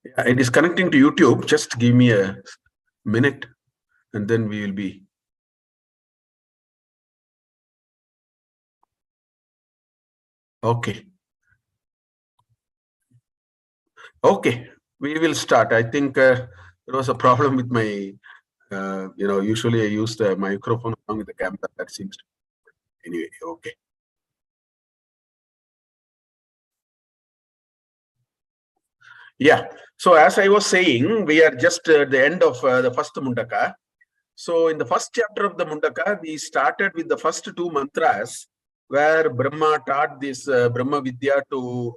Yeah, it is connecting to YouTube. Just give me a minute and then we will be. Okay. Okay, we will start. I think there was a problem with my, usually I use the microphone along with the camera. That seems to, anyway, okay. Yeah. So as I was saying, we are just at the end of the first Mundaka. So in the first chapter of the Mundaka, we started with the first two mantras where Brahma taught this Brahma Vidya to,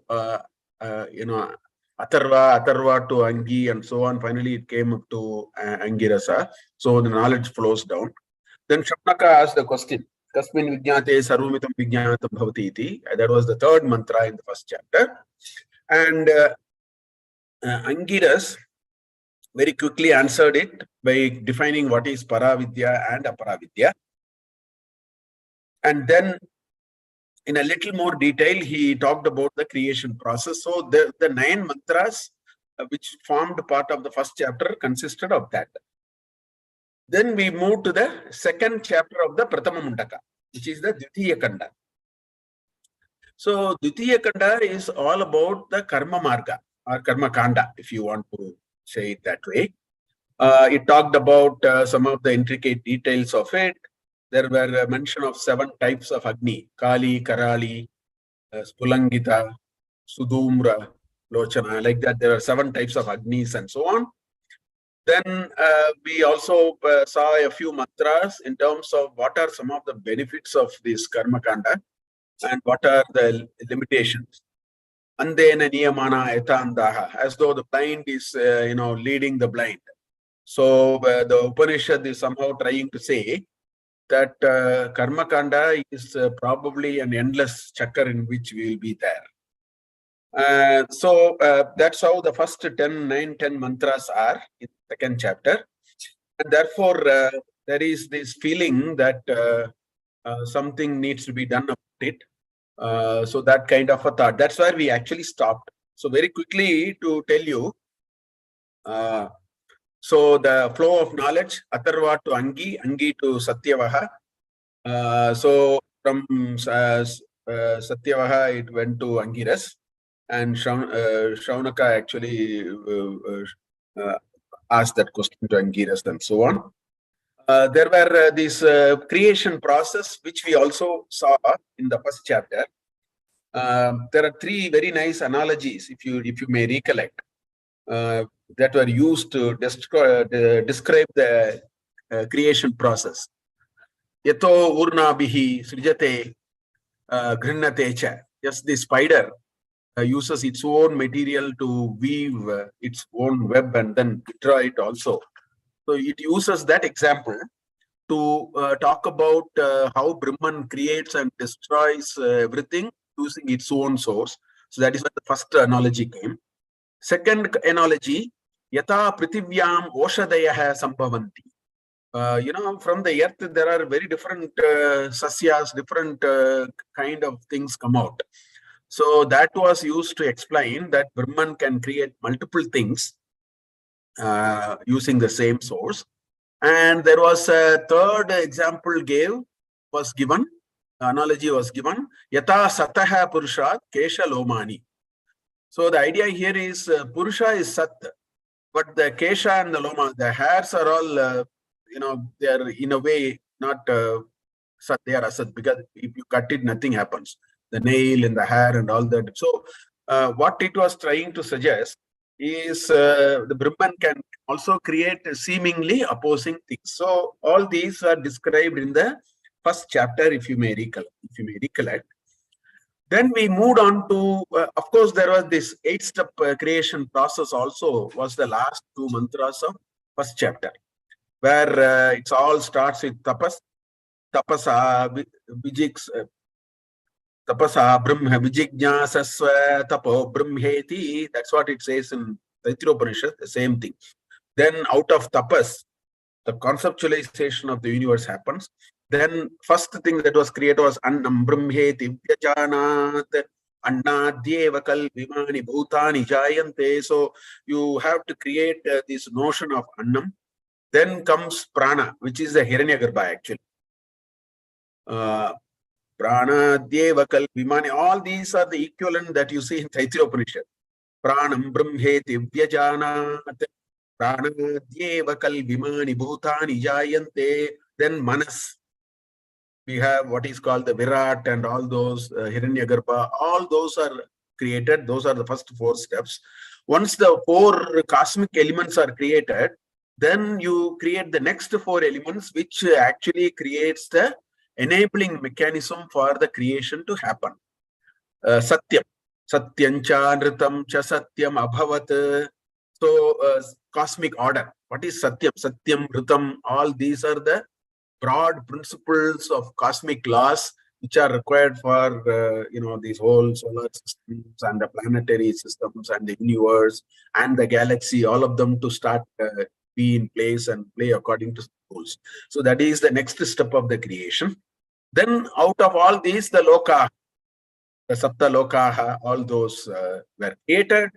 Atharva to Angi and so on. Finally, it came up to Angirasa. So the knowledge flows down. Then Shaunaka asked the question, Kasmin Vijnate Sarvumitam Vijnatam Bhavati iti. That was the third mantra in the first chapter. And Angiras very quickly answered it by defining what is Paravidya and Aparavidya. And then in a little more detail, he talked about the creation process. So the 9 mantras which formed part of the first chapter consisted of that. Then we move to the second chapter of the Prathama Mundaka, which is the Dvitiya Kanda. So Dvitiya Kanda is all about the Karma Marga or Karma Kanda, if you want to say it that way. It talked about some of the intricate details of it. There were a mention of 7 types of Agni: Kali, Karali, Spulangita, Sudumra, Lochana. Like that, there are 7 types of Agnis and so on. Then we also saw a few mantras in terms of what are some of the benefits of this Karma Kanda and what are the limitations. Andena niyamana etandaha, as though the blind is, leading the blind. So the Upanishad is somehow trying to say that Karma Kanda is probably an endless chakra in which we will be there. So that's how the first 9, 10 mantras are in the second chapter. And therefore, there is this feeling that something needs to be done about it. So that kind of a thought. That's where we actually stopped. So very quickly to tell you, so the flow of knowledge, Atharva to Angi, Angi to Satyavaha. So from Satyavaha, it went to Angiras, and Shaunaka actually asked that question to Angiras and so on. There were this creation process, which we also saw in the first chapter. There are 3 very nice analogies, if you may recollect, that were used to describe the creation process. Yato urnabihi srijate ghrannate cha. Yes, the spider uses its own material to weave its own web and then draw it also. So it uses that example to talk about how Brahman creates and destroys everything using its own source. So that is where the first analogy came. Second analogy, Yata Prithivyam Oshadayah Sambhavanti. From the earth, there are very different sasyas, different kind of things come out. So that was used to explain that Brahman can create multiple things using the same source. And there was a third example analogy was given, Yata Sataha Purushat Kesha Lomani. So the idea here is Purusha is Sat, but the Kesha and the Loma, the hairs are all, they are in a way not Sat, they are Asat, because if you cut it, nothing happens. The nail and the hair and all that. So what it was trying to suggest is the Brahman can also create seemingly opposing things. So all these are described in the first chapter, if you may recollect. Then we moved on to, of course, there was this 8-step creation process also was the last 2 mantras of first chapter, where it all starts with tapasa brahma vijijnasasva tapo brahmeti. That's what it says in Taittiriyopanishad, the same thing. Then out of tapas, the conceptualization of the universe happens. Then first thing that was created was Annam Brahmeti Vyajanat Annadyeva Kalvimani Bhutani Jayante. So you have to create this notion of Annam. Then comes Prana, which is the Hiranyagarbha actually. Prana, Deva, Kalvimani, all these are the equivalent that you see in Taittiriya Upanishad. Pranam Brahmeti Vyajanat Prana, Deva, Kalvimani Bhutani Jayante. Then Manas. We have what is called the Virat and all those Hiranyagarbha, all those are created. Those are the first 4 steps. Once the 4 cosmic elements are created, then you create the next 4 elements, which actually creates the enabling mechanism for the creation to happen. Satyam. Satyam cha nritam cha satyam abhavat. So cosmic order. What is Satyam? Satyam, Nritam, all these are the broad principles of cosmic laws which are required for these whole solar systems and the planetary systems and the universe and the galaxy, all of them to start be in place and play according to rules. So that is the next step of the creation. Then out of all these, the loka, the sapta lokaha, all those were created,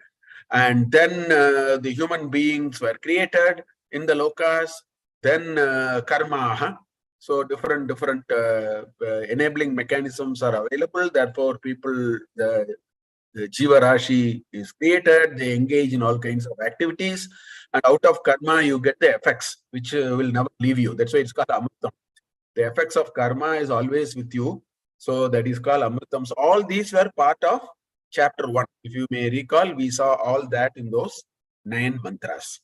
and then the human beings were created in the lokas. Then karma. So different enabling mechanisms are available. Therefore, people, the Jiva Rashi is created. They engage in all kinds of activities. And out of karma, you get the effects, which will never leave you. That's why it's called Amritam. The effects of karma is always with you. So that is called Amritam. So all these were part of chapter 1. If you may recall, we saw all that in those 9 mantras.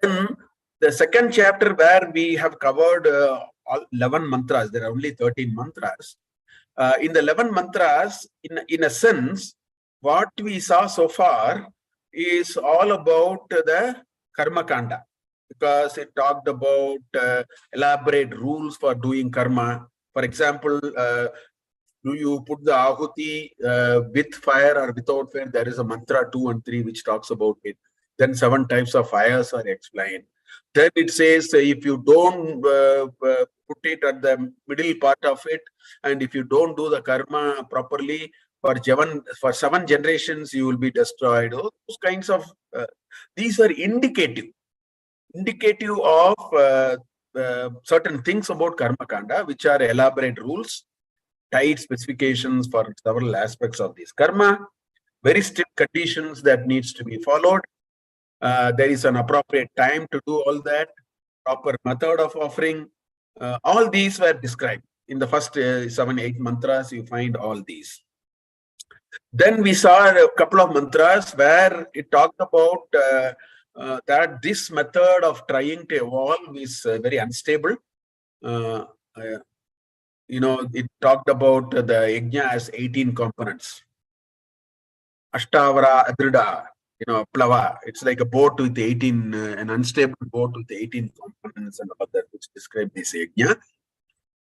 Then the second chapter, where we have covered all 11 mantras, there are only 13 mantras. In the 11 mantras, in a sense, what we saw so far is all about the karma kanda, because it talked about elaborate rules for doing karma. For example, do you put the ahuti with fire or without fire? There is a mantra 2 and 3 which talks about it. Then 7 types of fires are explained. Then it says if you don't put it at the middle part of it, and if you don't do the karma properly, for 7 generations you will be destroyed. Those kinds of these are indicative of certain things about karma kanda, which are elaborate rules, tight specifications for several aspects of this karma, very strict conditions that needs to be followed. There is an appropriate time to do all that, proper method of offering. All these were described in the first 7-8 mantras. You find all these. Then we saw a couple of mantras where it talked about that this method of trying to evolve is very unstable. It talked about the yajna as 18 components. Ashtavara Adrida, Plava. It's like a boat with 18, an unstable boat with 18 components and all that, which describe this yajna.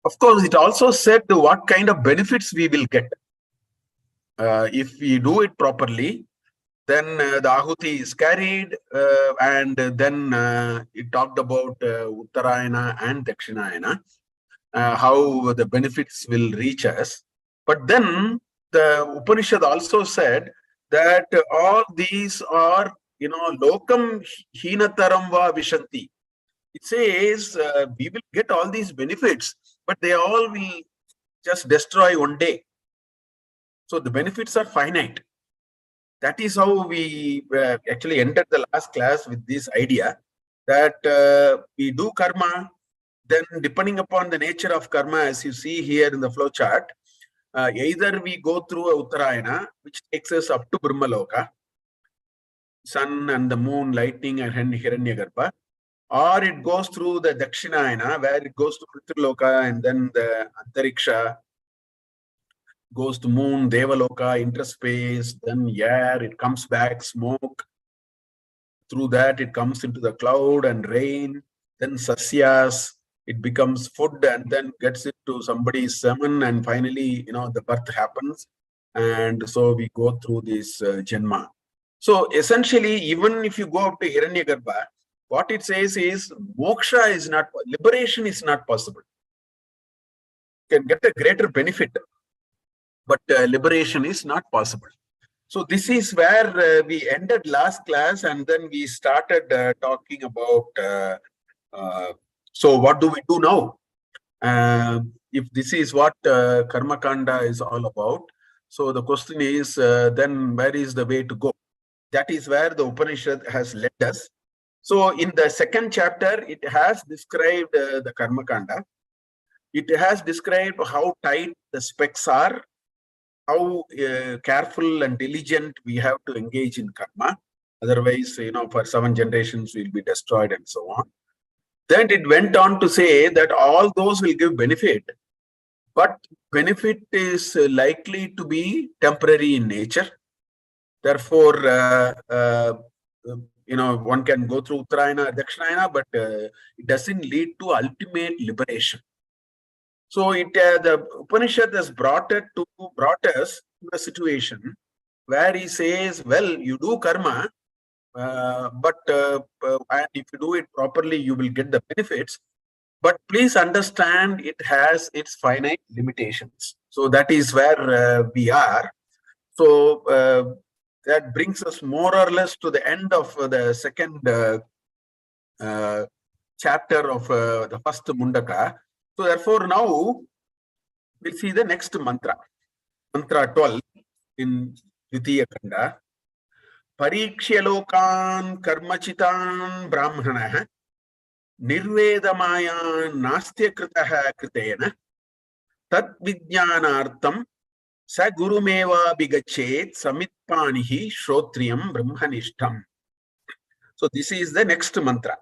Of course, it also said what kind of benefits we will get. If we do it properly, then the ahuti is carried, and then it talked about Uttarayana and Dakshinayana, how the benefits will reach us. But then the Upanishad also said that all these are, lokam hinataram va vishanti. It says we will get all these benefits, but they all will just destroy one day. So the benefits are finite. That is how we actually entered the last class with this idea that we do karma. Then depending upon the nature of karma, as you see here in the flow chart, either we go through a Uttarayana, which takes us up to Brahmaloka, sun and the moon, lightning and Hiranyagarbha, or it goes through the Dakshinayana, where it goes to Pitraloka and then the Antariksha, goes to moon, Devaloka, interspace, then air, it comes back, smoke. Through that, it comes into the cloud and rain, then sasyas, it becomes food and then gets into somebody's semen, and finally, the birth happens. And so we go through this Janma. So essentially, even if you go up to Hiranyagarbha, what it says is moksha is not, liberation is not possible. can get a greater benefit, but liberation is not possible. So this is where we ended last class, and then we started talking about so what do we do now? If this is what Karma Kanda is all about, so the question is then where is the way to go? That is where the Upanishad has led us. So in the second chapter, it has described the Karma Kanda. It has described how tight the specs are, how careful and diligent we have to engage in karma. Otherwise, for 7 generations we'll be destroyed and so on. Then it went on to say that all those will give benefit, but benefit is likely to be temporary in nature. Therefore, one can go through Uttarayana, Dakshinayana, but it doesn't lead to ultimate liberation. So the Upanishad has brought us to a situation where he says, well, you do karma, but and if you do it properly, you will get the benefits. But please understand, it has its finite limitations. So that is where we are. So that brings us more or less to the end of the second chapter of the first Mundaka. So therefore now we'll see the next mantra. Mantra 12 in Dvitiya Kanda. Parikshya lokan karmachitan brahmanah nirvedamayan nastya kritaha kritena tat vijnanartam sa gurumeva bigachet samitpanihi shrotriyam brahmanishtam. So this is the next mantra.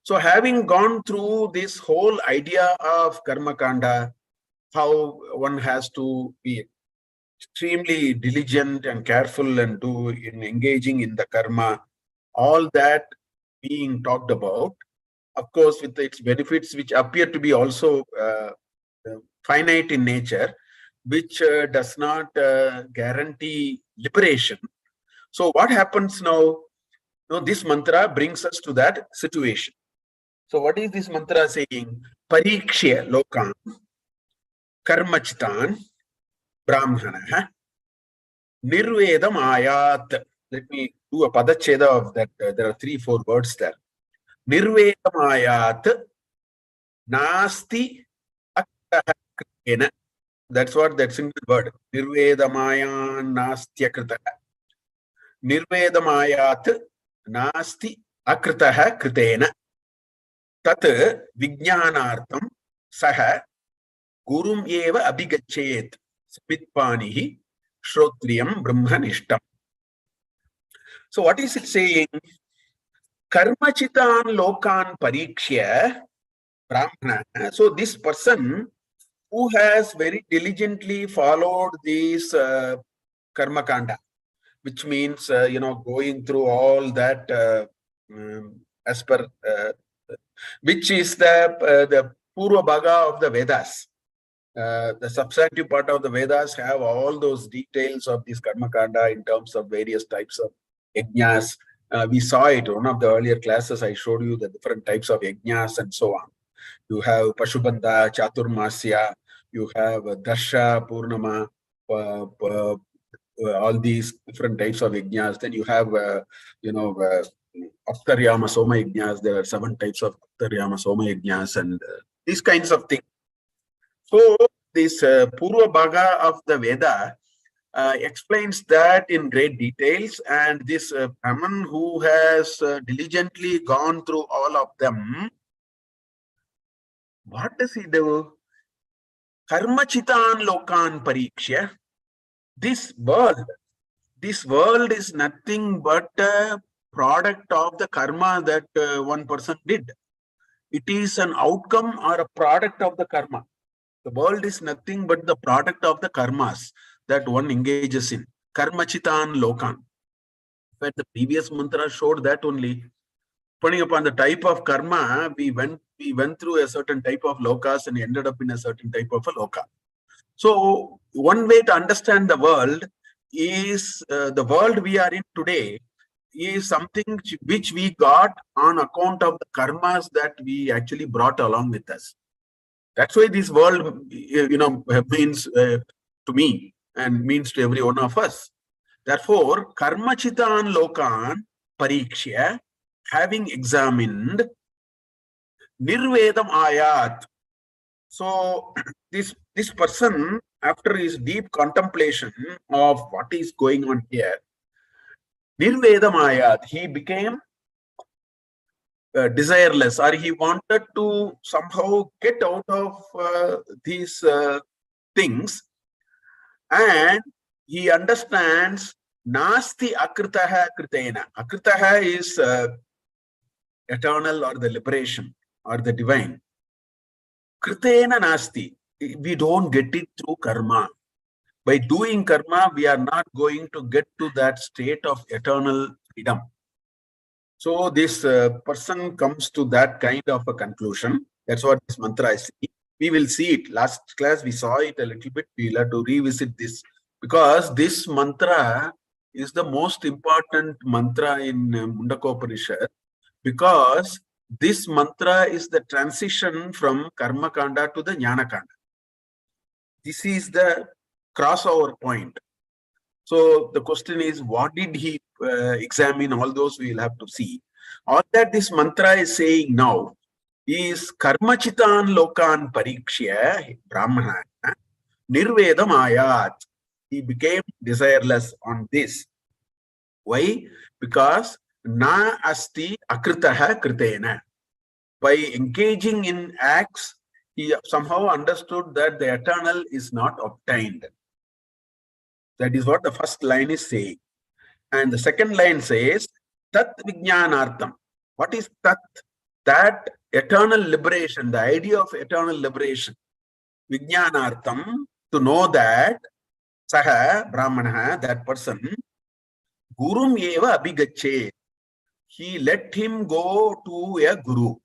So having gone through this whole idea of Karma Kanda, how one has to be extremely diligent and careful and in engaging in the karma, all that being talked about, of course, with its benefits, which appear to be also finite in nature, which does not guarantee liberation. So what happens now? This mantra brings us to that situation. So what is this mantra saying? Parikshya lokan karmachitan brahmanah nirvedam ayat. Let me do a padacheda of that. There are 3-4 words there. Nirvedam ayat nasti akritaha. That's what that single word. Nirvedamayan nastya kritaha. Nirvedam ayat nasti akritaha kritena. Tat vijnanartam saha gurum eva abhigachet samitpanihi shrotriyam brahmanishtam. So what is it saying? Karmachitan lokan parikshya brahmana. So this person who has very diligently followed this karma kanda, which means going through all that as per which is the Purva Bhaga of the Vedas. The substantive part of the Vedas have all those details of this Karma Kanda in terms of various types of yajnas. We saw it in one of the earlier classes. I showed you the different types of yajnas and so on. You have Pashubandha, Chaturmasya, you have Darsha, Purnama, all these different types of yajnas. Then you have, Aptaryama Soma Yajnas. There are 7 types of Aptaryama Soma Yajnas and these kinds of things. So this Purva Bhaga of the Veda explains that in great details, and this Brahman who has diligently gone through all of them, what does he do? Karmachitan lokan parikshya. This world is nothing but a product of the karma that one person did. It is an outcome or a product of the karma. The world is nothing but the product of the karmas that one engages in. Karmachitan lokan. But the previous mantra showed that only. Depending upon the type of karma, we went through a certain type of lokas and ended up in a certain type of a loka. So one way to understand the world is the world we are in today is something which we got on account of the karmas that we actually brought along with us. That's why this world, means to me and means to every one of us. Therefore, karmachitan lokan parikshya, having examined nirvedam ayat. So this person, after his deep contemplation of what is going on here, nirvedam ayat, he became desireless, or he wanted to somehow get out of these things, and he understands nasti akritaha kritena. Akritaha is eternal, or the liberation, or the divine. Kritena nasti, we don't get it through karma. By doing karma, we are not going to get to that state of eternal freedom. So this person comes to that kind of a conclusion. That's what this mantra is saying. We will see it. Last class, we saw it a little bit. We'll have to revisit this, because this mantra is the most important mantra in Mundakopanishad, because this mantra is the transition from Karma Kanda to the Jnana Kanda. This is the crossover point. So the question is, what did he examine? All those we will have to see. All that this mantra is saying now is karmachitan lokan parikshya brahmana nirvedam ayat. He became desireless on this. Why? Because na asti akritaha kritena. By engaging in acts, he somehow understood that the eternal is not obtained. That is what the first line is saying. And the second line says, Tat Vijnanartham. What is Tat? That eternal liberation, the idea of eternal liberation. Vijnanartham, to know that, Saha, Brahmana, that person, Gurum eva abhigache. He let him go to a guru.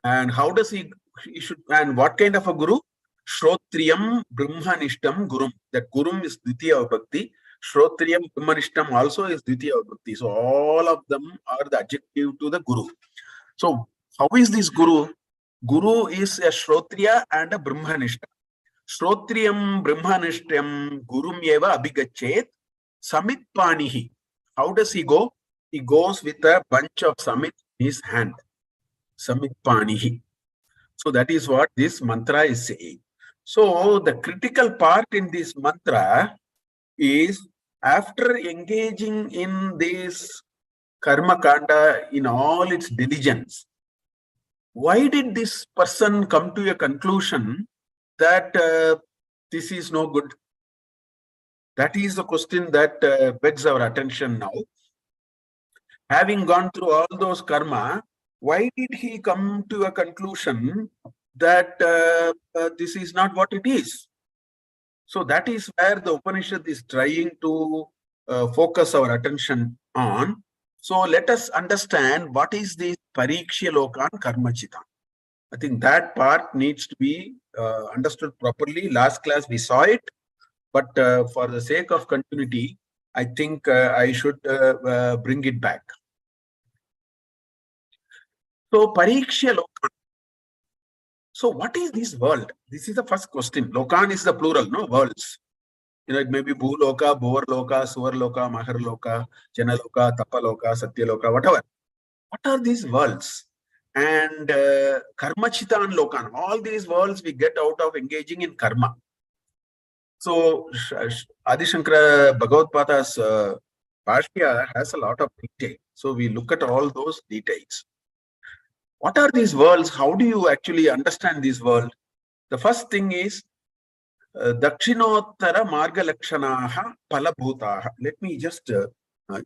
And how does he should, and what kind of a guru? Shrotriyam Brahmanishtam Gurum. That Gurum is Dvitiya Bhakti. Shrotriyam Brahmanishtam also is Dvitiya Bhakti. So all of them are the adjective to the Guru. So how is this Guru? Guru is a Shrotriya and a Brahmanishta. Shrotriyam Brahmanishtam Gurum eva abhigachet Samit Panihi. How does he go? He goes with a bunch of Samit in his hand. Samit Panihi. So that is what this mantra is saying. So the critical part in this mantra is, after engaging in this karma kanda in all its diligence, why did this person come to a conclusion that this is no good? That is the question that begs our attention now. Having gone through all those karma, why did he come to a conclusion that this is not what it is? So that is where the Upanishad is trying to focus our attention on. So let us understand what is this Parikshya Lokan Karmachitan. I think that part needs to be understood properly. Last class we saw it, but for the sake of continuity, I think I should bring it back. So Parikshya Lokan. So what is this world? This is the first question. Lokan is the plural, no? Worlds. It may be Bhuloka, Bhuvarloka, Suvarloka, Maharloka, Janaloka, Tapaloka, Satyaloka, whatever. What are these worlds? And Karmachitan Lokan, all these worlds we get out of engaging in karma. So Adi Shankara Bhagavad-pada's Bhashya has a lot of detail. So we look at all those details. What are these worlds? How do you actually understand this world? The first thing is Dakshinottara Marga Lakshanaha Palabhutaha. Let me just,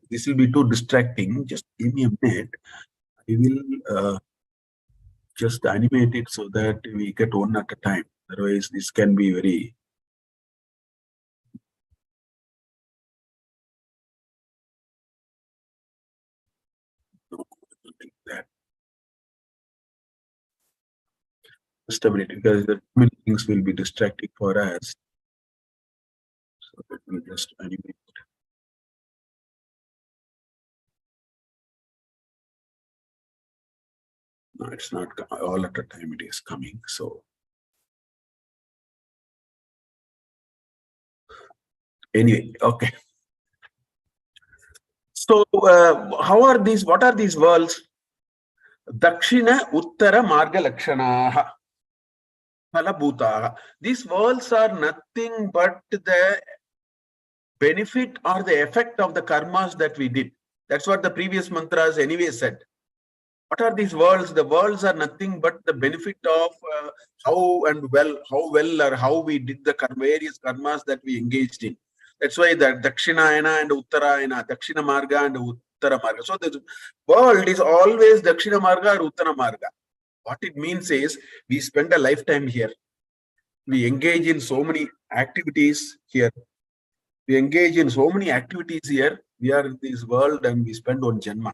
this will be too distracting. Just give me a minute. I will just animate it so that we get one at a time. Otherwise, this can be very... that. Just a minute, because the many things will be distracting for us. So let me just animate it. No, it's not all at a time. It is coming. So anyway, okay. So how are these? What are these worlds? Dakshina Uttara Marga Lakshanaha Phalabhutaha. These worlds are nothing but the benefit or the effect of the karmas that we did. That's what the previous mantras anyway said. What are these worlds? The worlds are nothing but the benefit of how well or how we did the various karmas that we engaged in. That's why the Dakshinayana and Uttarayana, Dakshina Marga and Uttara Marga. So the world is always Dakshina Marga or Uttara Marga. What it means is we spend a lifetime here. We engage in so many activities here. We engage in so many activities here. We are in this world and we spend one Janma.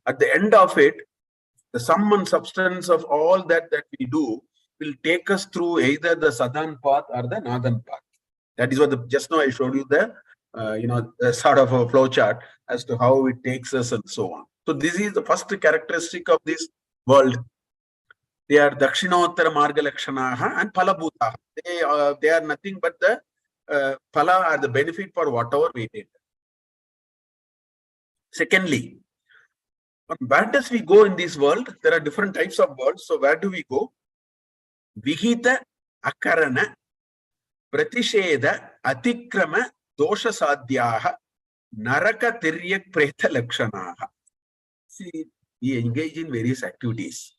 At the end of it, the sum and substance of all that we do will take us through either the Sadhan path or the Northern path. That is what just now I showed you the sort of a flow chart as to how it takes us and so on. So this is the first characteristic of this world. They are Dakshinottara Marga Lakshanaha and Phalabhutaha. They are nothing but the phala or the benefit for whatever we did. Secondly, where does we go in this world? There are different types of worlds. So where do we go? Vihita Akarana Pratisheda Atikrama Dosha Sadhyaha Naraka Tiryak Preta Lakshanaha. See, we engage in various activities.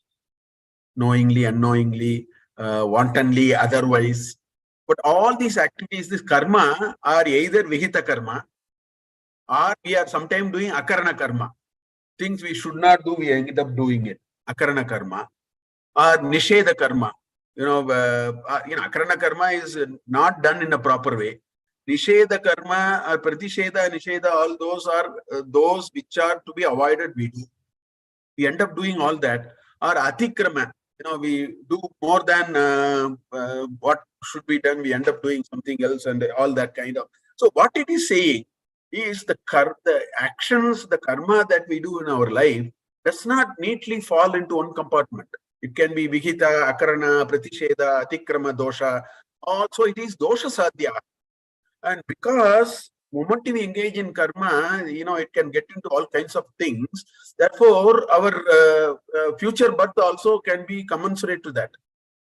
Knowingly, unknowingly, wantonly, otherwise. But all these activities, this karma, are either Vihita karma or we are sometimes doing Akarana karma. Things we should not do, we end up doing it. Akarana karma or Nisheda karma. Akarana karma is not done in a proper way. Nisheda karma or Pratisheda, Nisheda, all those are those which are to be avoided. We end up doing all that. Or Atikrama, we do more than what should be done. We end up doing something else and all that kind of. So what it is saying is the actions, the karma that we do in our life does not neatly fall into one compartment. It can be Vihita, Akarana, Pratisheda, Atikrama, Dosha. Also, it is Dosha Sadhya. And because moment we engage in karma, it can get into all kinds of things. Therefore, our future birth also can be commensurate to that.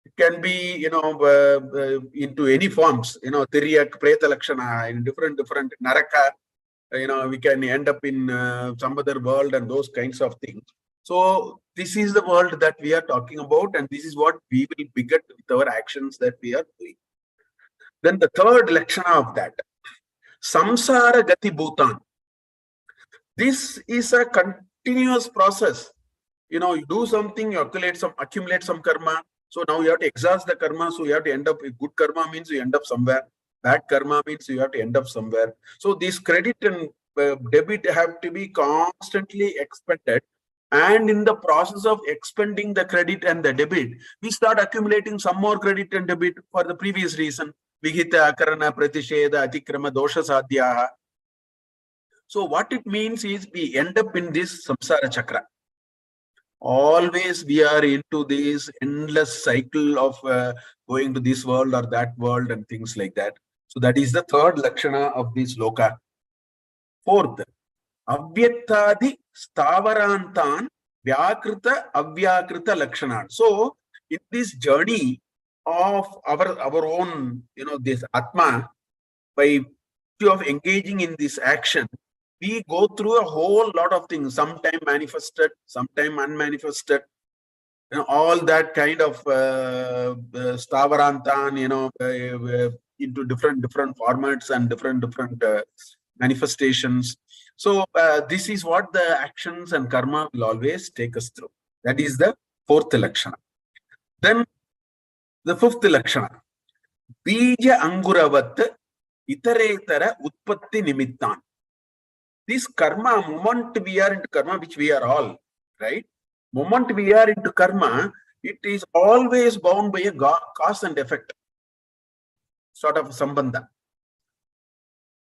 It can be, into any forms, Tiryak, Preta Lakshana, in different Naraka, we can end up in some other world and those kinds of things. So this is the world that we are talking about, and this is what we will beget with our actions that we are doing. Then the third Lakshana of that, Samsara Gati Bhutan. This is a continuous process. You do something, you accumulate some karma. So now you have to exhaust the karma. So you have to end up with good karma means you end up somewhere. Bad karma means you have to end up somewhere. So this credit and debit have to be constantly expended. And in the process of expending the credit and the debit, we start accumulating some more credit and debit for the previous reason. Vihita, Akarana, Pratisheda, Atikrama, Dosha Sadhyaha. So what it means is we end up in this samsara chakra. Always we are into this endless cycle of going to this world or that world and things like that. So that is the third lakshana of this loka. Fourth, Avyaktadi Stavarantan Vyakrita Avyakrita Lakshana. So in this journey of our own, this Atma, by virtue of engaging in this action, we go through a whole lot of things, sometime manifested, sometime unmanifested, all that kind of Stavarantan, into different formats and different manifestations. So this is what the actions and karma will always take us through. That is the fourth lakshana. Then the fifth lakshana, Bija Anguravat Itaretara Utpatti Nimittan. This karma, moment we are into karma, which we are all, right? Moment we are into karma, it is always bound by a cause and effect, sort of sambandha,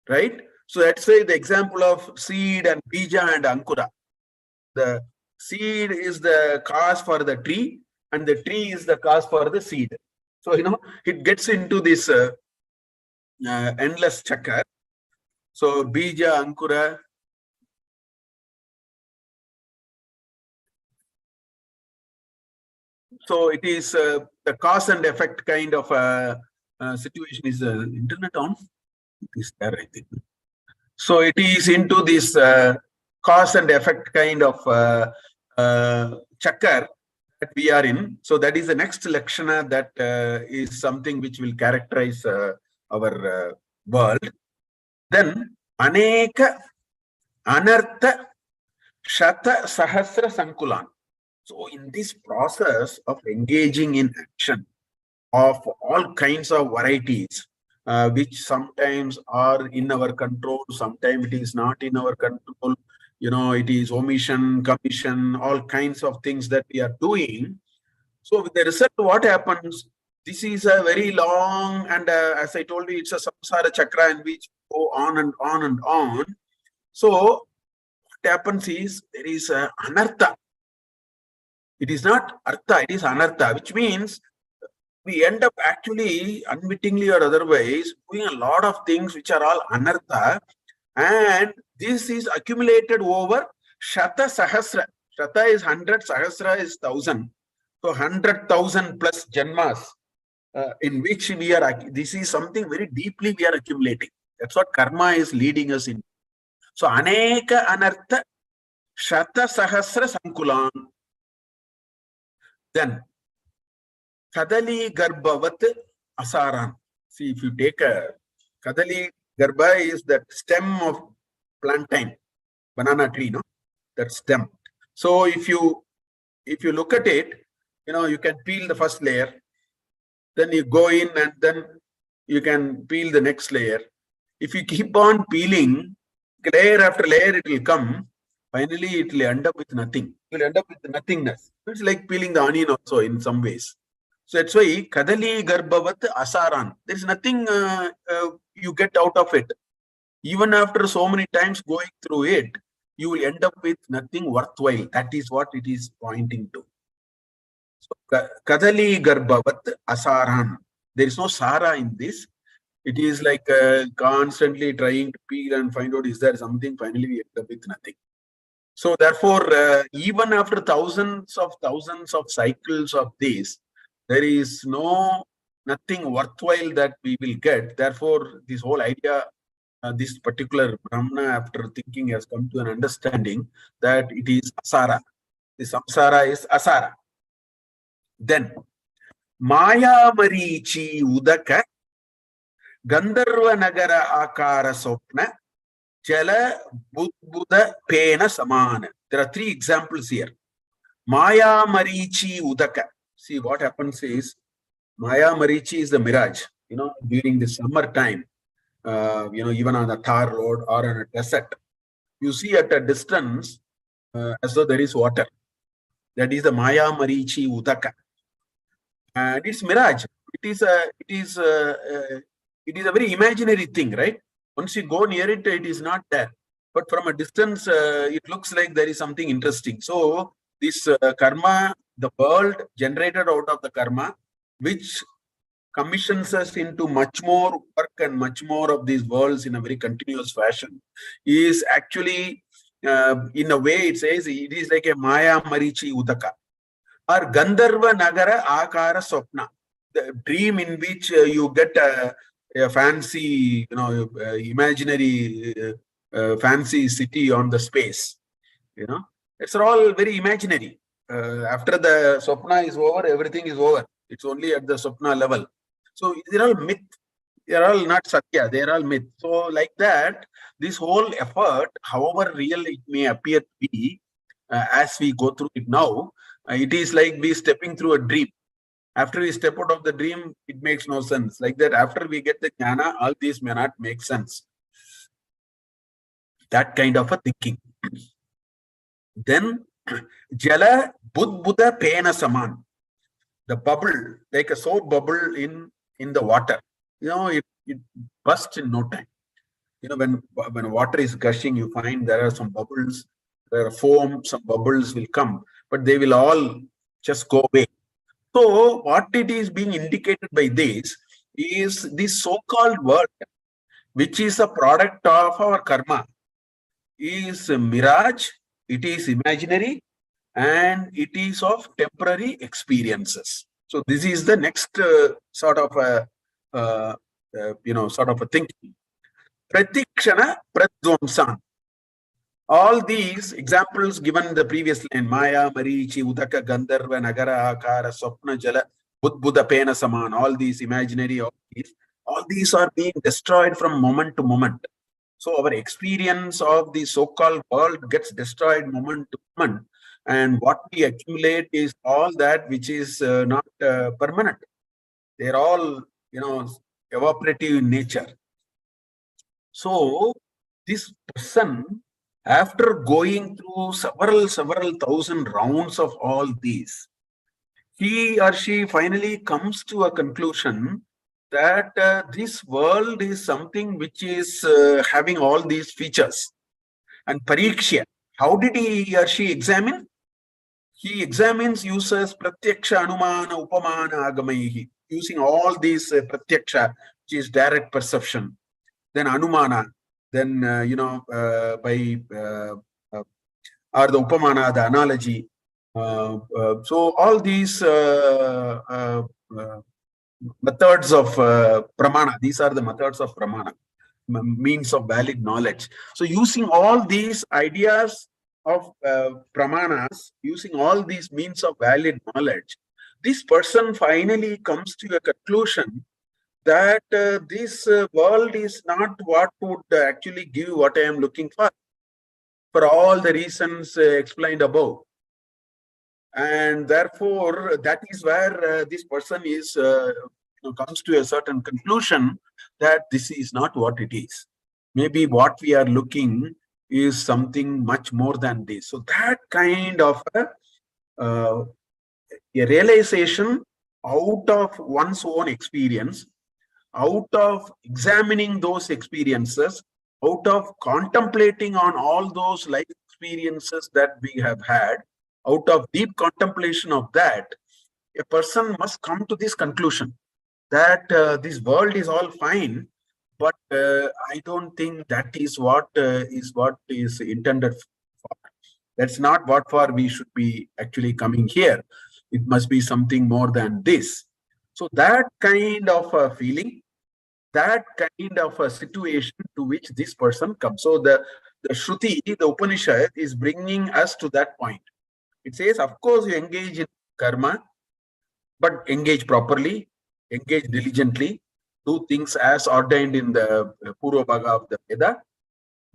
right? So let's say the example of seed and bija and ankura. The Seed is the cause for the tree, and the tree is the cause for the seed. So, it gets into this endless chakra. So, bija, ankura. So, it is the cause and effect kind of situation. Is the internet on? It is there, I think. So, it is into this cause and effect kind of chakra that we are in. So that is the next lakshana that is something which will characterize our world. Then aneka anartha shata sahasra sankulan. So in this process of engaging in action of all kinds of varieties, which sometimes are in our control, sometimes it is not in our control, it is omission, commission, all kinds of things that we are doing. So with the result, what happens? This is a very long, and as I told you, it's a samsara chakra in which go on and on and on. So what happens is there is a anartha. It is not artha, it is anartha, which means we end up actually unwittingly or otherwise doing a lot of things which are all anartha, and this is accumulated over shata sahasra. Shata is 100, sahasra is 1000. So 100,000 plus janmas in which we are, this is something very deeply we are accumulating. That's what karma is leading us in. So aneka anartha shata sahasra sankulan. Then kadali garbhavat asaran. See, if you take a kadali garbha is that stem of plantain, banana tree, no? That stem. So if you look at it, you can peel the first layer, then you go in and then you can peel the next layer. If you keep on peeling, layer after layer, it will come. Finally, it will end up with nothing. It will end up with nothingness. It's like peeling the onion also in some ways. So that's why kadali garbhavat asaran. There is nothing you get out of it. Even after so many times going through it, you will end up with nothing worthwhile. That is what it is pointing to. So, kadali garbhavat asaran. There is no sara in this. It is like constantly trying to peel and find out, is there something? Finally, we end up with nothing. So therefore, even after thousands of cycles of this, there is nothing worthwhile that we will get. Therefore, this whole idea, this particular Brahmana, after thinking, has come to an understanding that it is asara. The samsara is asara. Then, Maya Marichi Udaka, Gandharva Nagara Akara Sopna, Jala Budbuda Pena Samana. There are 3 examples here. Maya Marichi Udaka. See, what happens is, Maya Marichi is the mirage, during the summer time, even on a tar road or on a desert. You see at a distance as though there is water. That is the Maya Marichi Udaka. And it's mirage. It is a very imaginary thing, right? Once you go near it, it is not there. But from a distance, it looks like there is something interesting. So this karma, the world generated out of the karma, which commissions us into much more work and much more of these worlds in a very continuous fashion, is actually, in a way, it says it is like a Maya Marichi Udaka or Gandharva Nagara Akara Sopna, the dream in which you get a fancy, imaginary fancy city on the space. It's all very imaginary. After the Sopna is over, everything is over. It's only at the Sopna level. So they're all myth. They're all not Satya. They're all myth. So like that, this whole effort, however real it may appear to be, as we go through it now, it is like we stepping through a dream. After we step out of the dream, it makes no sense. Like that, after we get the jnana, all these may not make sense. That kind of a thinking. Then, Jala Budbuda Pena Saman. The bubble, like a soap bubble in the water. It bursts in no time. When water is gushing, you find there are some bubbles where foam, some bubbles will come, but they will all just go away. So what it is being indicated by this is this so-called world, which is a product of our karma, is a mirage, it is imaginary, and it is of temporary experiences. So this is the next sort of a sort of a thinking. Pratikshana pradvamsan. All these examples given in the previous line, Maya, Marichi, Udaka, Gandharva, Nagara, Akara, Swapna, Jala, Budbuddha, Pena, Saman, all these imaginary, all these are being destroyed from moment to moment. So our experience of the so-called world gets destroyed moment to moment. And what we accumulate is all that which is not permanent. They're all, evaporative in nature. So this person, after going through several thousand rounds of all these, he or she finally comes to a conclusion that this world is something which is having all these features. And Pariksha, how did he or she examine? He examines, uses Pratyaksha, Anumana, Upamana, Agamaihi, using all these Pratyaksha, which is direct perception, then Anumana, then, by or the Upamana, the analogy. So all these methods of pramana, these are the methods of pramana, means of valid knowledge. So using all these ideas of pramanas, using all these means of valid knowledge, this person finally comes to a conclusion that this world is not what would actually give what I am looking for all the reasons explained above. And therefore, that is where this person is comes to a certain conclusion that this is not what it is. Maybe what we are looking is something much more than this. So that kind of a realization out of one's own experience, out of examining those experiences, out of contemplating on all those life experiences that we have had, out of deep contemplation of that, a person must come to this conclusion that this world is all fine, but I don't think that is what is intended for. That's not what for we should be actually coming here. It must be something more than this. So that kind of a feeling, that kind of a situation to which this person comes. So the Shruti, the Upanishad, is bringing us to that point. It says, of course, you engage in karma, but engage properly, engage diligently, do things as ordained in the Purva Bhaga of the Veda.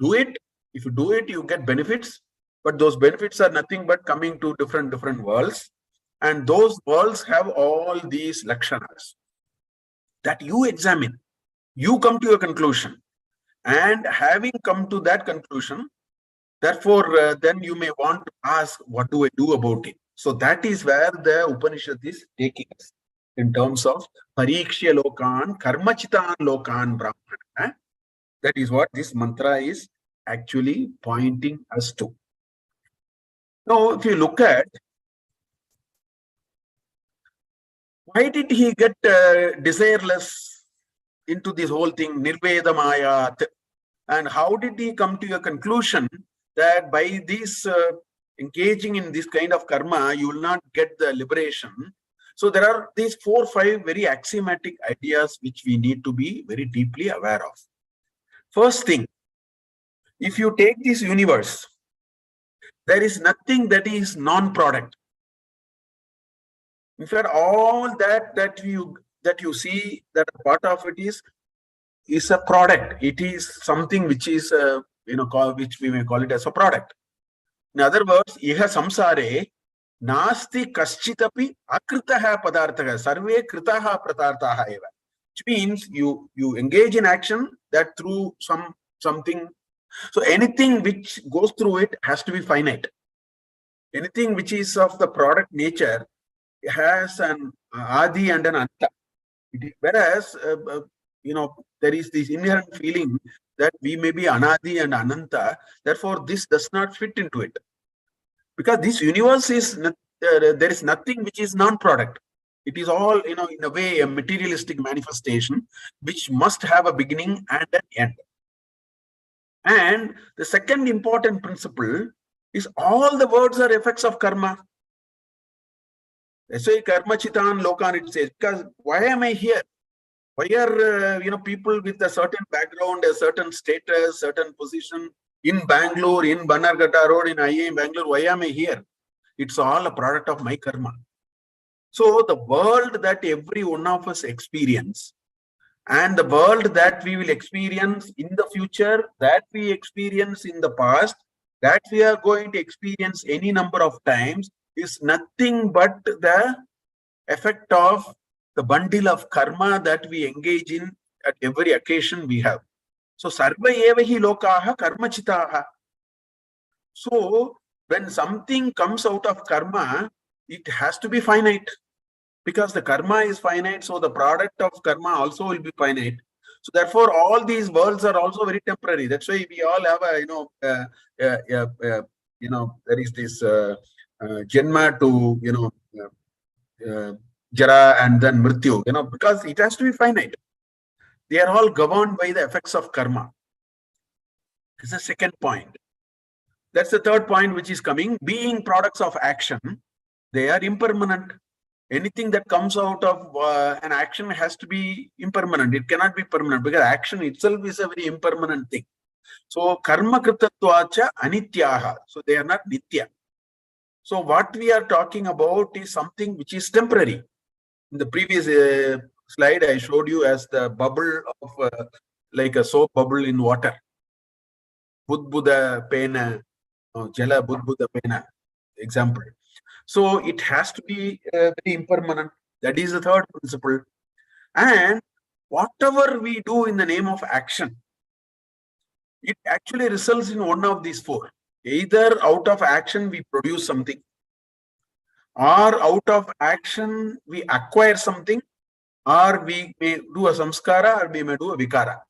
Do it. If you do it, you get benefits, but those benefits are nothing but coming to different worlds. And those worlds have all these lakshanas that you examine. You come to a conclusion. And having come to that conclusion, therefore, then you may want to ask, what do I do about it? So that is where the Upanishad is taking us in terms of Parikshya Lokan, Karmachitan Lokan Brahmana. That is what this mantra is actually pointing us to. Now, if you look at, why did he get desireless into this whole thing, Nirvedamayat? And how did he come to a conclusion that by this engaging in this kind of karma, you will not get the liberation? So there are these 4 or 5 very axiomatic ideas which we need to be very deeply aware of. First thing, if you take this universe, there is nothing that is non-product. In fact, all that you see, that part of it is a product. It is something which is which we may call it as a product. In other words, iha samsare nasti kaschitapi akritaha padarthaha sarve kritaha pratarthaha eva. Which means you engage in action that through something. So anything which goes through it has to be finite. Anything which is of the product nature has an adi and an anta. Whereas there is this inherent feeling that we may be Anadi and Ananta. Therefore, this does not fit into it. Because this universe is, there is nothing which is non-product. It is all, in a way, a materialistic manifestation, which must have a beginning and an end. And the second important principle is all the words are effects of karma. That's why karma chitan lokan it says, because why am I here? Why are, people with a certain background, a certain status, certain position in Bangalore, in Bannerghatta Road, in IIM Bangalore, why am I here? It's all a product of my karma. So the world that every one of us experience and the world that we will experience in the future, that we experience in the past, that we are going to experience any number of times is nothing but the effect of the bundle of karma that we engage in at every occasion we have. So, sarva eva hi lokaha karma chitaha. So, when something comes out of karma, it has to be finite. Because the karma is finite, so the product of karma also will be finite. So therefore, all these worlds are also very temporary. That's why we all have a, there is this janma to, jara and then mrityu, because it has to be finite. They are all governed by the effects of karma. This is the second point. That's the third point which is coming. Being products of action, they are impermanent. Anything that comes out of an action has to be impermanent. It cannot be permanent because action itself is a very impermanent thing. So karma kritatvacha anityaha. So they are not nitya. So what we are talking about is something which is temporary. In the previous slide, I showed you as the bubble of like a soap bubble in water. Budbuda pena, jala budbuda pena example. So it has to be very impermanent. That is the third principle. And whatever we do in the name of action, it actually results in one of these four. Either out of action we produce something, or out of action we acquire something, or we may do a samskara, or we may do a vikara.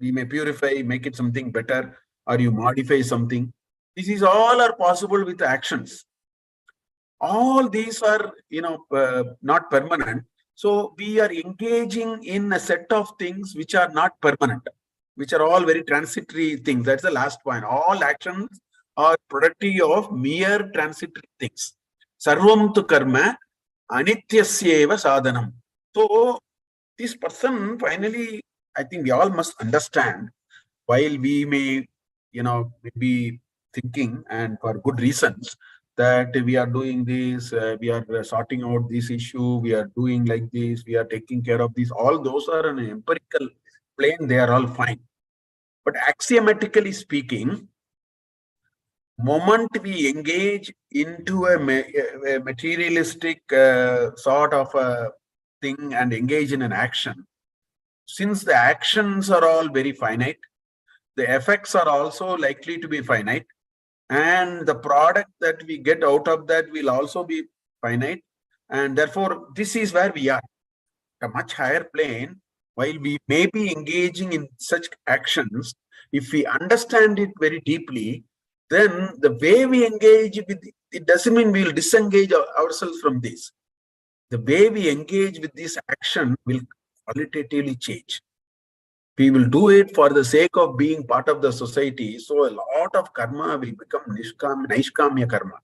We may purify, make it something better, or you modify something. This is all are possible with actions. All these are, not permanent. So we are engaging in a set of things which are not permanent, which are all very transitory things. That's the last point. All actions are productive of mere transitory things. Sarvam tu karma anityasyeva sadhanam. So this person, finally, I think we all must understand, while we may, maybe thinking and for good reasons, that we are doing this, we are sorting out this issue, we are doing like this, we are taking care of this. All those are on an empirical plane, they are all fine. But axiomatically speaking, moment we engage into a materialistic sort of a thing and engage in an action, since the actions are all very finite, the effects are also likely to be finite, and the product that we get out of that will also be finite. And therefore, this is where we are, a much higher plane. While we may be engaging in such actions, if we understand it very deeply, then the way we engage with it doesn't mean we will disengage ourselves from this. The way we engage with this action will qualitatively change. We will do it for the sake of being part of the society. So a lot of karma will become naishkamya karma.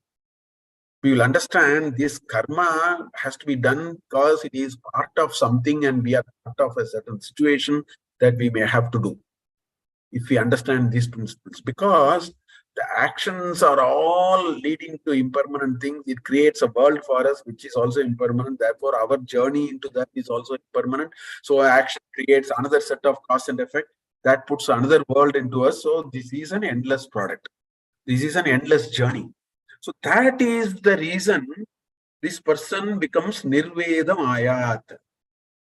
We will understand this karma has to be done because it is part of something and we are part of a certain situation that we may have to do. If we understand these principles, because the actions are all leading to impermanent things, it creates a world for us which is also impermanent. Therefore, our journey into that is also impermanent. So action creates another set of cause and effect that puts another world into us. So this is an endless product. This is an endless journey. So that is the reason this person becomes nirvedam ayat.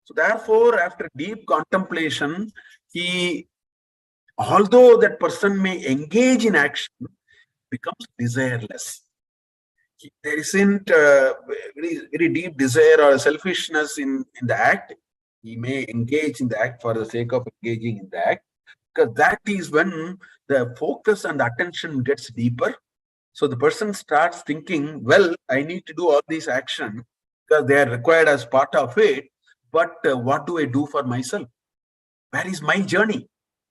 So therefore, after deep contemplation, although that person may engage in action, becomes desireless. There isn't very, very deep desire or selfishness in the act. He may engage in the act for the sake of engaging in the act. because that is when the focus and attention gets deeper. So the person starts thinking, well, I need to do all these actions because they are required as part of it. But what do I do for myself? Where is my journey?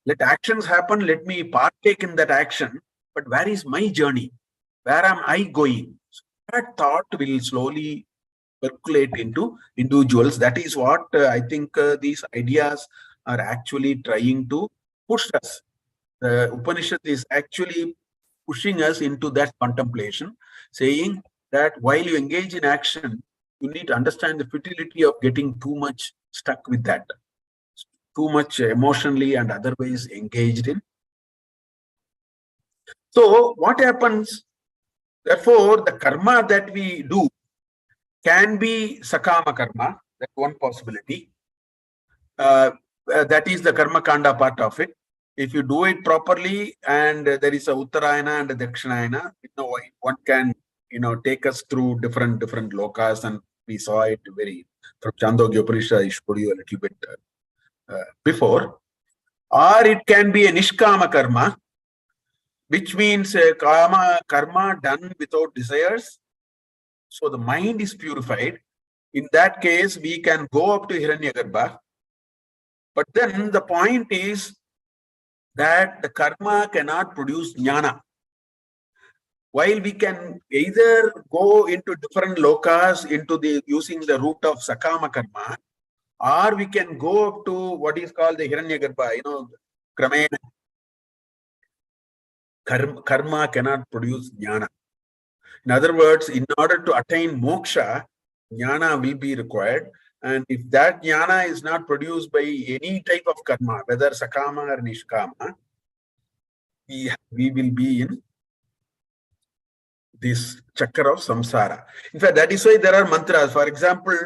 Let actions happen. Let me partake in that action. But where is my journey? Where am I going? So that thought will slowly percolate into individuals. That is what I think these ideas are actually trying to push us. The Upanishad is actually pushing us into that contemplation, saying that while you engage in action, you need to understand the futility of getting too much stuck with that, too much emotionally and otherwise engaged in. So what happens? Therefore, the karma that we do can be sakama karma. That's one possibility. That is the karma kanda part of it. If you do it properly, and there is a Uttarayana and a Dakshinayana, one can take us through different lokas, and we saw it from Chandogya Upanishad. I showed you a little bit before. Or it can be a nishkama karma, which means karma done without desires. So the mind is purified. In that case, we can go up to Hiranyagarbha. But then the point is that the karma cannot produce jnana. While we can either go into different lokas using the route of sakama karma, or we can go up to what is called the Hiranyagarbha, kramena. Karma cannot produce jnana. In other words, in order to attain moksha, jnana will be required. And if that jnana is not produced by any type of karma, whether sakama or nishkama, we will be in this chakra of samsara. In fact, that is why there are mantras. For example,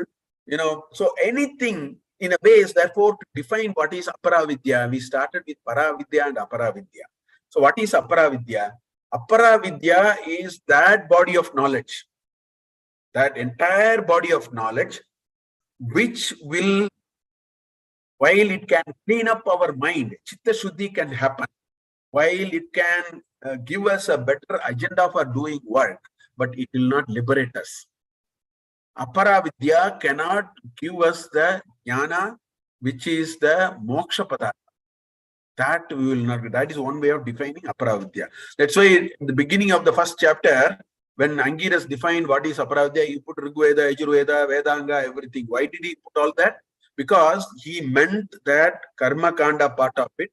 so anything in a base, therefore, to define what is aparavidya, we started with paravidya and aparavidya. So what is aparavidya? Aparavidya is that body of knowledge, that entire body of knowledge, which will, while it can clean up our mind, chitta shuddhi can happen, while it can give us a better agenda for doing work, but it will not liberate us. Aparavidya cannot give us the jnana, which is the moksha padartha. That we will not. That is one way of defining aparavidya. That's why in the beginning of the first chapter, when Angiras defined what is aparavidya, he put Rigveda, Yajurveda, Vedanga, everything. Why did he put all that? Because he meant that karma kanda part of it,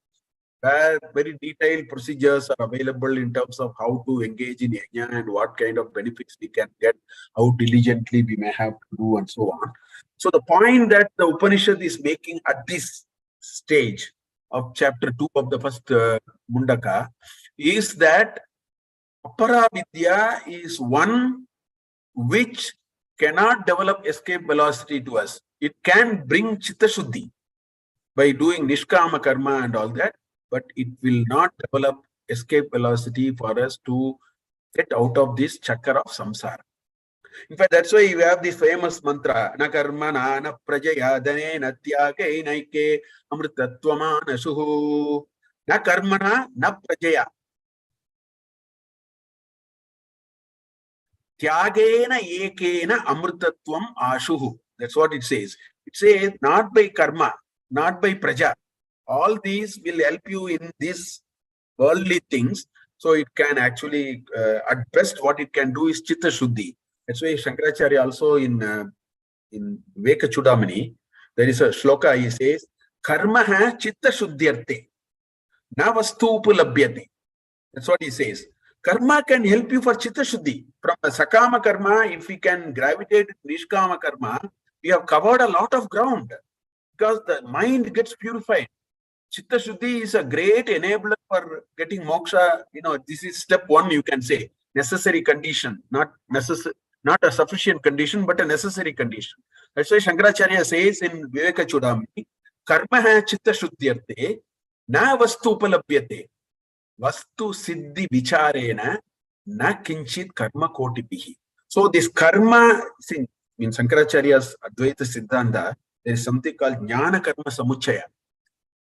where very detailed procedures are available in terms of how to engage in yajna and what kind of benefits we can get, how diligently we may have to do, and so on. So the point that the Upanishad is making at this stage of chapter 2 of the first Mundaka is that aparavidya is one which cannot develop escape velocity to us. It can bring chitta shuddhi by doing nishkama karma and all that, but it will not develop escape velocity for us to get out of this chakra of samsara. In fact, that's why you have this famous mantra, na karma na prajaya dane na tyage naike amritattvama nashuhu. Na karmana na prajaya. Tyagena ekena amritatvam ashuhu. That's what it says. It says not by karma, not by praja. All these will help you in these worldly things. So it can actually, at best, what it can do is chitta shuddhi. That's why Shankaracharya also in Veka Chudamani, there is a shloka, he says, karma ha chitta shuddhyarte, na vastu upalabhyate. That's what he says. Karma can help you for chitta shuddhi. From a sakama karma, if we can gravitate to nishkama karma, we have covered a lot of ground because the mind gets purified. Chitta shuddhi is a great enabler for getting moksha. This is step one, you can say. Necessary condition, not a sufficient condition, but a necessary condition. That's why Shankaracharya says in Viveka Chudamani, karma hai chitta shuddhyarte, na vastu upalabhyate, vastu siddhi vicharena, na kinchit karma kotipihi. So this karma, in Shankaracharya's Advaita Siddhanta, there is something called jnana karma samuchaya.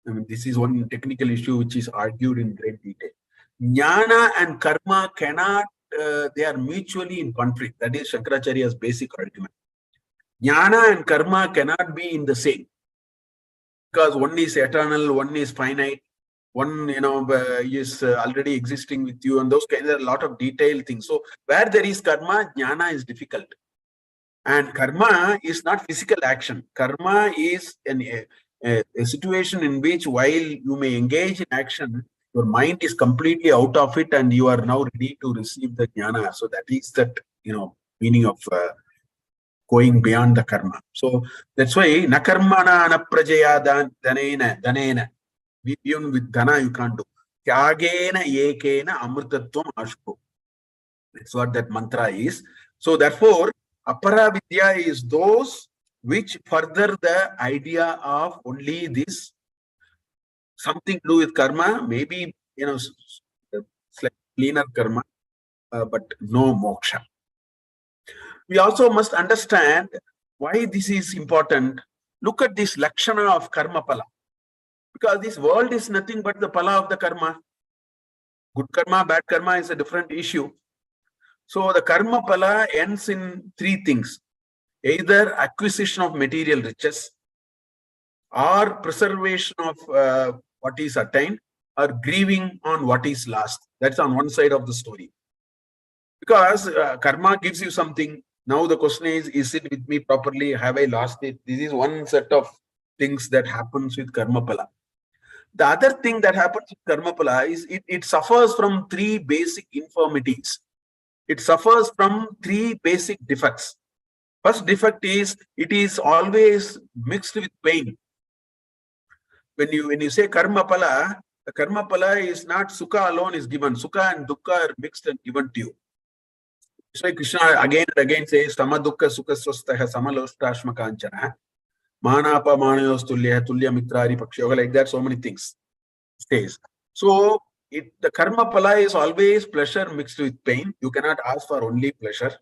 I mean, this is one technical issue which is argued in great detail. Jnana and karma cannot, they are mutually in conflict. That is Shankaracharya's basic argument. Jnana and karma cannot be in the same, because one is eternal, one is finite, one is already existing with you, and those kinds of a lot of detailed things. So where there is karma, jnana is difficult. And karma is not physical action. Karma is a situation in which while you may engage in action, your mind is completely out of it and you are now ready to receive the jnana. So that is that, meaning of going beyond the karma. So that's why na karmana na prajaya danena. Even with dhana you can't do. Tyagena ekena amritatvam ashko. That's what that mantra is. So therefore, apara vidya is those which further the idea of only this, something to do with karma, maybe, slightly cleaner karma, but no moksha. We also must understand why this is important. Look at this lakshana of karma pala. Because this world is nothing but the pala of the karma. Good karma, bad karma is a different issue. So the karma pala ends in three things. Either acquisition of material riches, or preservation of what is attained, or grieving on what is lost. That's on one side of the story. Because karma gives you something. Now the question is it with me properly? Have I lost it? This is one set of things that happens with karma pala. The other thing that happens with karma pala is it suffers from three basic infirmities. It suffers from three basic defects. First defect is it is always mixed with pain. When you say karma pala, the karma pala is not sukha alone is given. Sukha and dukkha are mixed and given to you. So Krishna again and again says, Tama dukkha sukha swastaha samalostashma kanchana. Manapa manayos tulya mitrari pakshoga, like that, so many things stays. So the karma pala is always pleasure mixed with pain. You cannot ask for only pleasure.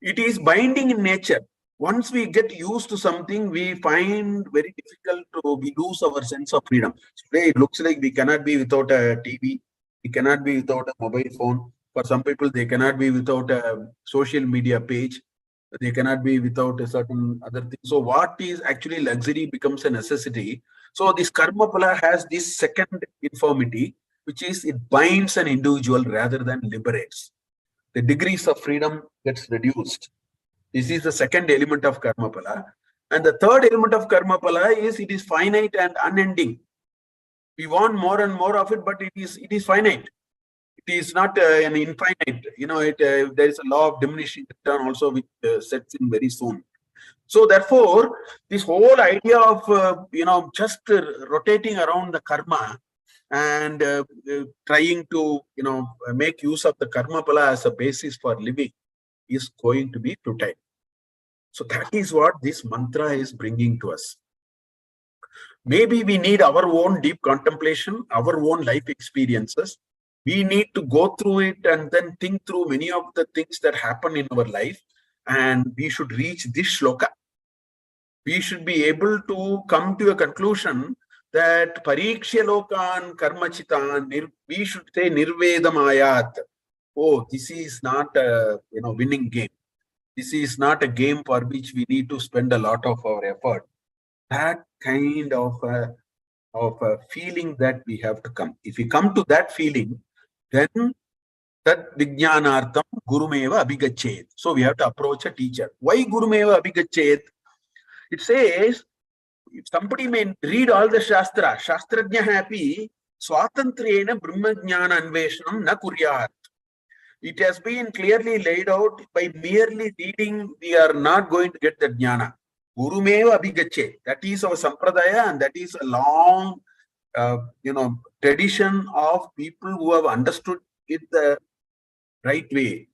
It is binding in nature. Once we get used to something, we find very difficult we lose our sense of freedom. Today it looks like we cannot be without a TV, we cannot be without a mobile phone. For some people, they cannot be without a social media page. They cannot be without a certain other thing. So what is actually luxury becomes a necessity. So this karma pala has this second infirmity, which is it binds an individual rather than liberates. The degrees of freedom gets reduced. This is the second element of karma pala. And the third element of karma pala is it is finite and unending. We want more and more of it, but it is finite. It is not an infinite. There is a law of diminishing return also, which sets in very soon. So therefore, this whole idea of just rotating around the karma and trying to make use of the karma pala as a basis for living is going to be futile. So that is what this mantra is bringing to us. Maybe we need our own deep contemplation, our own life experiences. We need to go through it and then think through many of the things that happen in our life, and we should reach this shloka. We should be able to come to a conclusion that parikshya lokan karmachitan, we should say nirvedamayat. Oh, this is not a winning game. This is not a game for which we need to spend a lot of our effort. That kind of a feeling that we have to come. If we come to that feeling, then that vijnanartham gurumeva abhigachet. So we have to approach a teacher. Why gurumeva abhigachet? It says, if somebody may read all the shastra, shastrajna happy, swatantriyena brahmajnana anveshanam na kuryat. It has been clearly laid out. By merely reading, we are not going to get the jnana. Gurumeva abhigachet. That is our sampradaya, and that is a long tradition of people who have understood it the right way.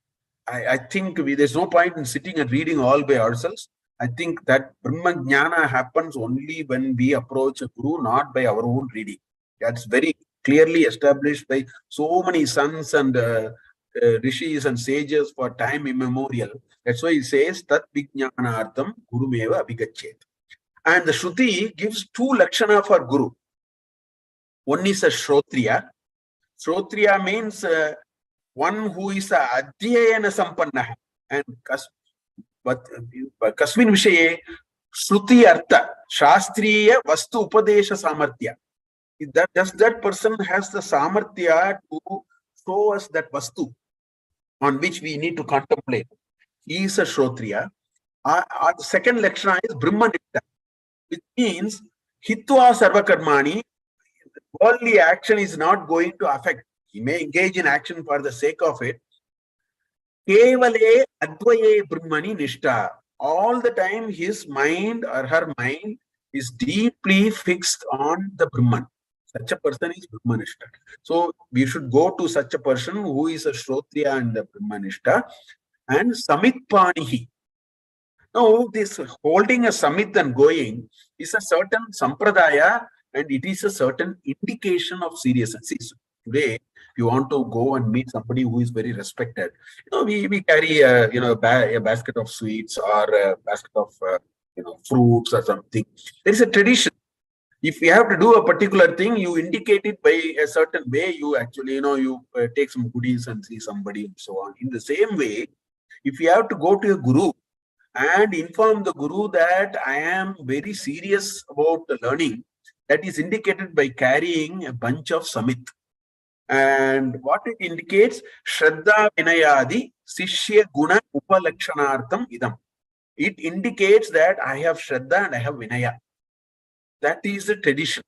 I think there's no point in sitting and reading all by ourselves. I think that Brahma Jnana happens only when we approach a guru, not by our own reading. That's very clearly established by so many sons and rishis and sages for time immemorial. That's why he says, Tat Vijnanartham Gurumeva Abhigachet. And the Shruti gives two Lakshana for Guru. One is a Shrotriya. Shrotriya means one who is a Adhyayana Sampanna. And Kasmin Vishaye Shruti Artha, Shastriya Vastu Upadesha Samarthya. Does that person has the Samarthya to show us that Vastu on which we need to contemplate? He is a Shrotriya. Our second Lakshana is Brahmanista, which means Hitva Sarvakarmani. Worldly action is not going to affect. He may engage in action for the sake of it. Kevale Advaye Brahmani Nishta. All the time his mind or her mind is deeply fixed on the Brahman. Such a person is Brahmanishta. So we should go to such a person who is a Shrotriya and the Brahmanishta. And Samitpanihi. Now this holding a Samit and going is a certain Sampradaya, and it is a certain indication of seriousness. See, today, if you want to go and meet somebody who is very respected, we carry a basket of sweets or a basket of fruits or something. There is a tradition. If you have to do a particular thing, you indicate it by a certain way. You actually, you take some goodies and see somebody and so on. In the same way, if you have to go to a guru and inform the guru that I am very serious about the learning, that is indicated by carrying a bunch of samit. And what it indicates, Shraddha Vinayadi Sishya Guna Upalakshanartham Idam. It indicates that I have Shraddha and I have Vinaya. That is the tradition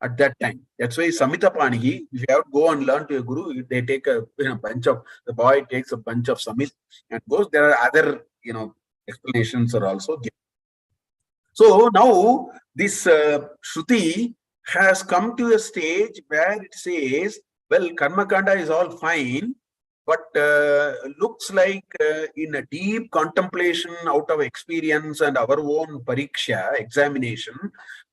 at that time. That's why Samita Panihi, if you have to go and learn to a guru, they take a bunch of, the boy takes a bunch of samit and goes. There are other, explanations are also given. So now this Shruti has come to a stage where it says, well, Karmakanda is all fine, but looks like in a deep contemplation out of experience and our own pariksha, examination,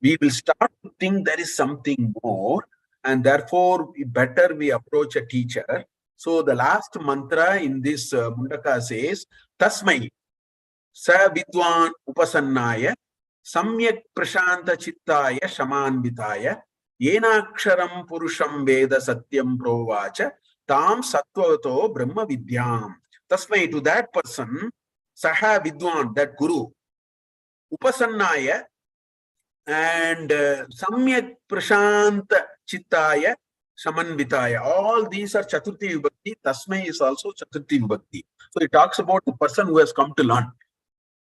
we will start to think there is something more, and therefore better we approach a teacher. So the last mantra in this Mundaka says, Tasmai Sa Vidwan Upasannaya Samyak Prashanta Chittaya Shamanvitaya Yenaksharam Purusham Veda Satyam Provacha Tam Sattvato Brahma Vidyam. Tasmai, to that person, Saha Vidwan, that guru, Upasannaya and Samyak Prashanta Chittaya Shamanvitaya. All these are Chaturthi Vibhakti. Tasmai is also Chaturthi Vibhakti. So it talks about the person who has come to learn.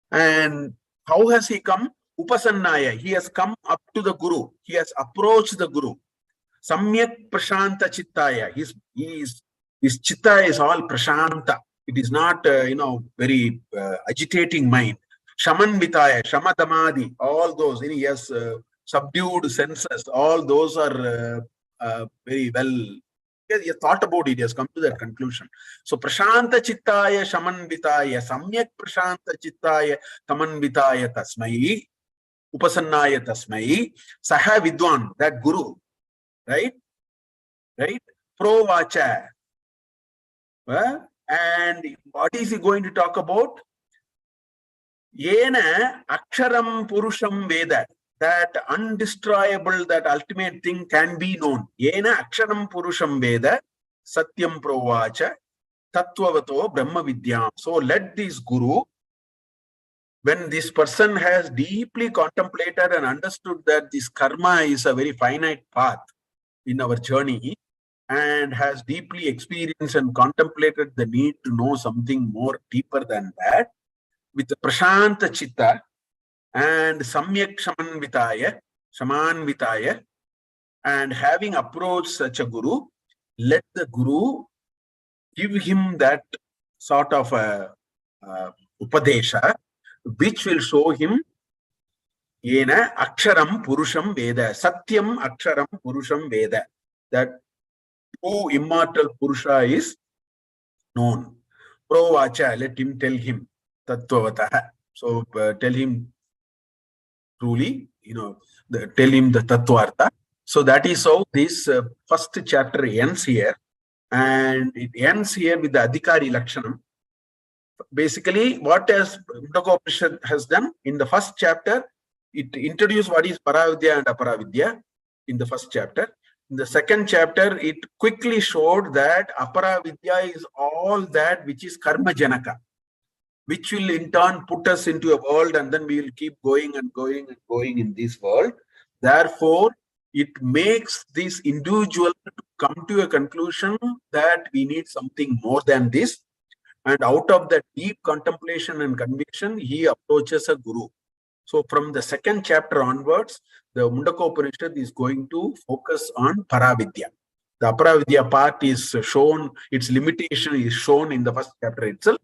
And how has he come? Upasannaya. He has come up to the Guru. He has approached the Guru. Samyak Prashanta Chittaya. His chitta is all Prashanta. It is not, very agitating mind. Shamanvitaya, Shamadamadi, all those, he has subdued senses. All those are very well. He has thought about it, he has come to that conclusion. So Prashanta Chittaya Shamanvitaya Samyak Prashanta Chittaya Samanvitaya Tasmai Upasannaya Tasmai Saha Vidwan, that guru, right? Provacha. And what is he going to talk about? Yena Aksharam Purusham Veda. That undestroyable, that ultimate thing can be known. Yena Aksharam Purusham Veda Satyam Provacha Tattvavato Brahma Vidyam. So let this guru, when this person has deeply contemplated and understood that this karma is a very finite path in our journey, and has deeply experienced and contemplated the need to know something more deeper than that, with the Prashanta Chitta and Samyak Shamanvitaya, and having approached such a guru, let the guru give him that sort of a upadesha, which will show him Yena Aksharam Purusham Veda, Satyam Aksharam Purusham Veda, that true immortal Purusha is known. Provacha, let him tell him Tattvavataha. So tell him truly, tell him the Tattvartha. So that is how this first chapter ends here. And it ends here with the Adhikari Lakshanam. Basically, what Mundakopanishad has done in the first chapter, it introduced what is Paravidya and Aparavidya in the first chapter. In the second chapter, it quickly showed that Aparavidya is all that which is Karma Janaka, which will in turn put us into a world, and then we will keep going and going and going in this world. Therefore, it makes this individual to come to a conclusion that we need something more than this. And out of that deep contemplation and conviction, he approaches a guru. So from the second chapter onwards, the Mundakopanishad is going to focus on Paravidya. The Aparavidya part is shown, its limitation is shown in the first chapter itself.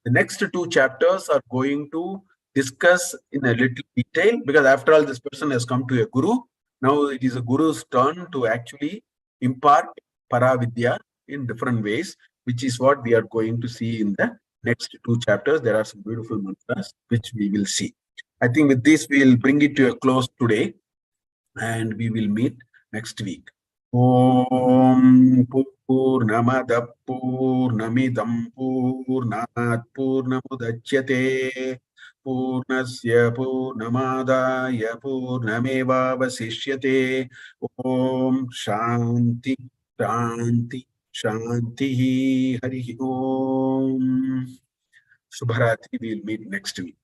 The next two chapters are going to discuss in a little detail, because after all, this person has come to a guru. Now it is a guru's turn to actually impart Paravidya in different ways, which is what we are going to see in the next two chapters. There are some beautiful mantras which we will see. I think with this, we will bring it to a close today, and we will meet next week. Om Purnamada Purnamidam Purnat Purnamudachyate Purnasya Purnamadaya Purnameva Vasishyate. Om Shanti Shanti Shanti Hari Om. Subharatri. We will meet next week.